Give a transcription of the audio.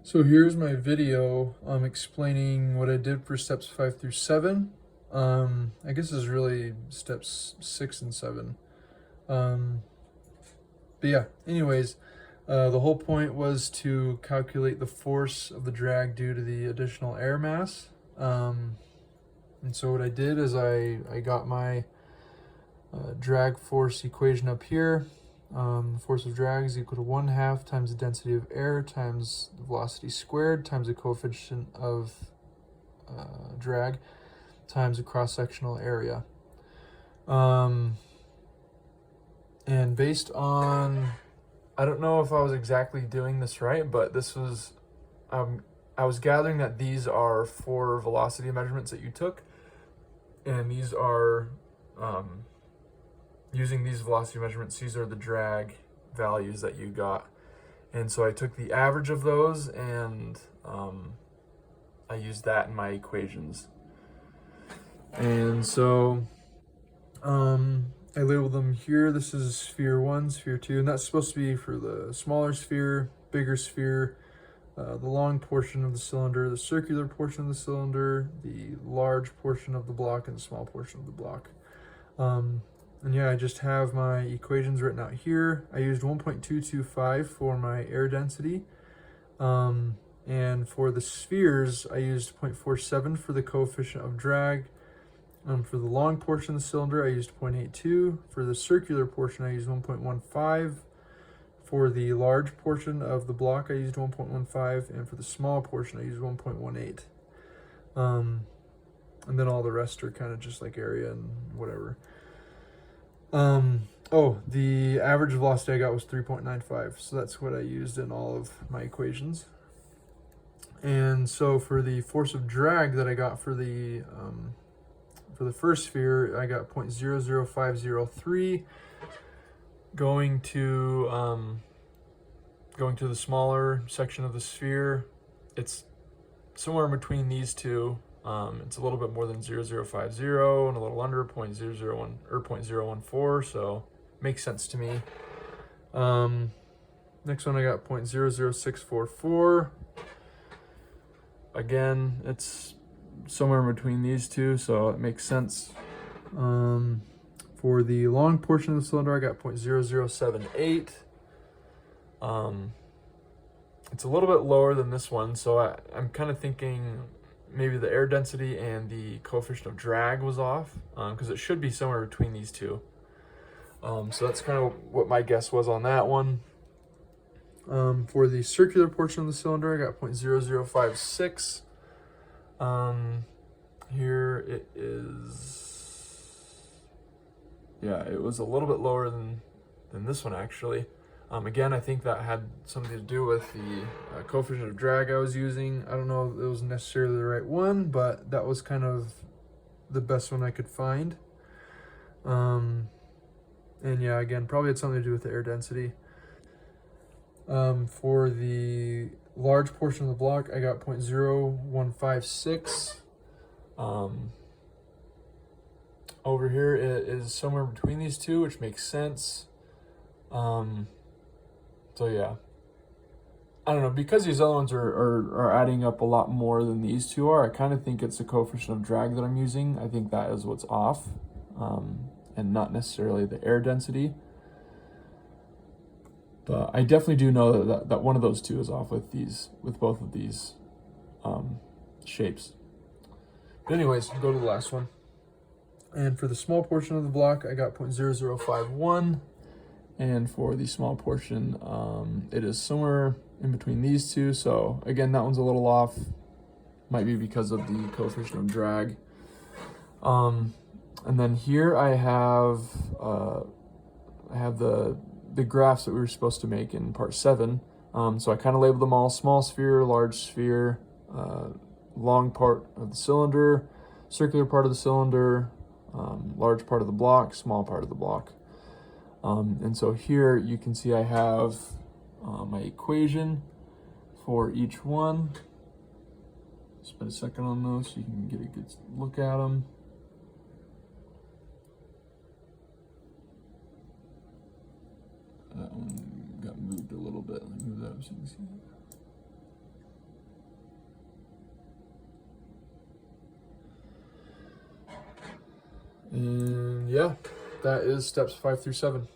So here's my video explaining what I did for steps 5 through 7. I guess this is really steps 6 and 7. Um, but yeah, anyways, the whole point was to calculate the force of the drag due to the additional air mass. And so what I did is I got my drag force equation up here. Force of drag is equal to 1/2 times the density of air times the velocity squared times the coefficient of drag times the cross-sectional area. And based on, I don't know if I was exactly doing this right, but this was, I was gathering that these are 4 velocity measurements that you took, and these are, using these velocity measurements, these are the drag values that you got. And so I took the average of those and I used that in my equations. And so I labeled them here. This is sphere 1, sphere 2, and that's supposed to be for the smaller sphere, bigger sphere, the long portion of the cylinder, the circular portion of the cylinder, the large portion of the block, and the small portion of the block. And yeah, I just have my equations written out here. I used 1.225 for my air density. And for the spheres, I used 0.47 for the coefficient of drag. For the long portion of the cylinder, I used 0.82. For the circular portion, I used 1.15. For the large portion of the block, I used 1.15. And for the small portion, I used 1.18. And then all the rest are kind of just like area and whatever. The average velocity I got was 3.95, so that's what I used in all of my equations. And so for the force of drag that I got for the first sphere, I got 0.00503. Going to the smaller section of the sphere, it's somewhere in between these two. It's a little bit more than 0.0050 and a little under 0.001 or 0.014, so makes sense to me. Next one I got 0.00644. Again, it's somewhere in between these two, so it makes sense. For the long portion of the cylinder, I got 0.0078. It's a little bit lower than this one, so I'm kind of thinking maybe the air density and the coefficient of drag was off, because it should be somewhere between these two. So that's kind of what my guess was on that one. For the circular portion of the cylinder, I got 0.0056. Here it is, yeah, it was a little bit lower than this one actually. Again, I think that had something to do with the coefficient of drag I was using. I don't know if it was necessarily the right one, but that was kind of the best one I could find. And yeah, again, probably had something to do with the air density. For the large portion of the block, I got 0.0156. Over here, it is somewhere between these two, which makes sense. So yeah, I don't know, because these other ones are adding up a lot more than these two are, I kind of think it's the coefficient of drag that I'm using. I think that is what's off, and not necessarily the air density. But I definitely do know that one of those two is off with both of these shapes. But anyways, go to the last one. And for the small portion of the block, I got 0.0051. And for the small portion, it is somewhere in between these two. So again, that one's a little off. Might be because of the coefficient of drag. And then here I have the graphs that we were supposed to make in part 7. So I kind of labeled them all: small sphere, large sphere, long part of the cylinder, circular part of the cylinder, large part of the block, small part of the block. And so here you can see I have my equation for each one. Spend a second on those so you can get a good look at them. That one got moved a little bit. Let me move that up so you can see it. Yeah, that is steps 5 through 7.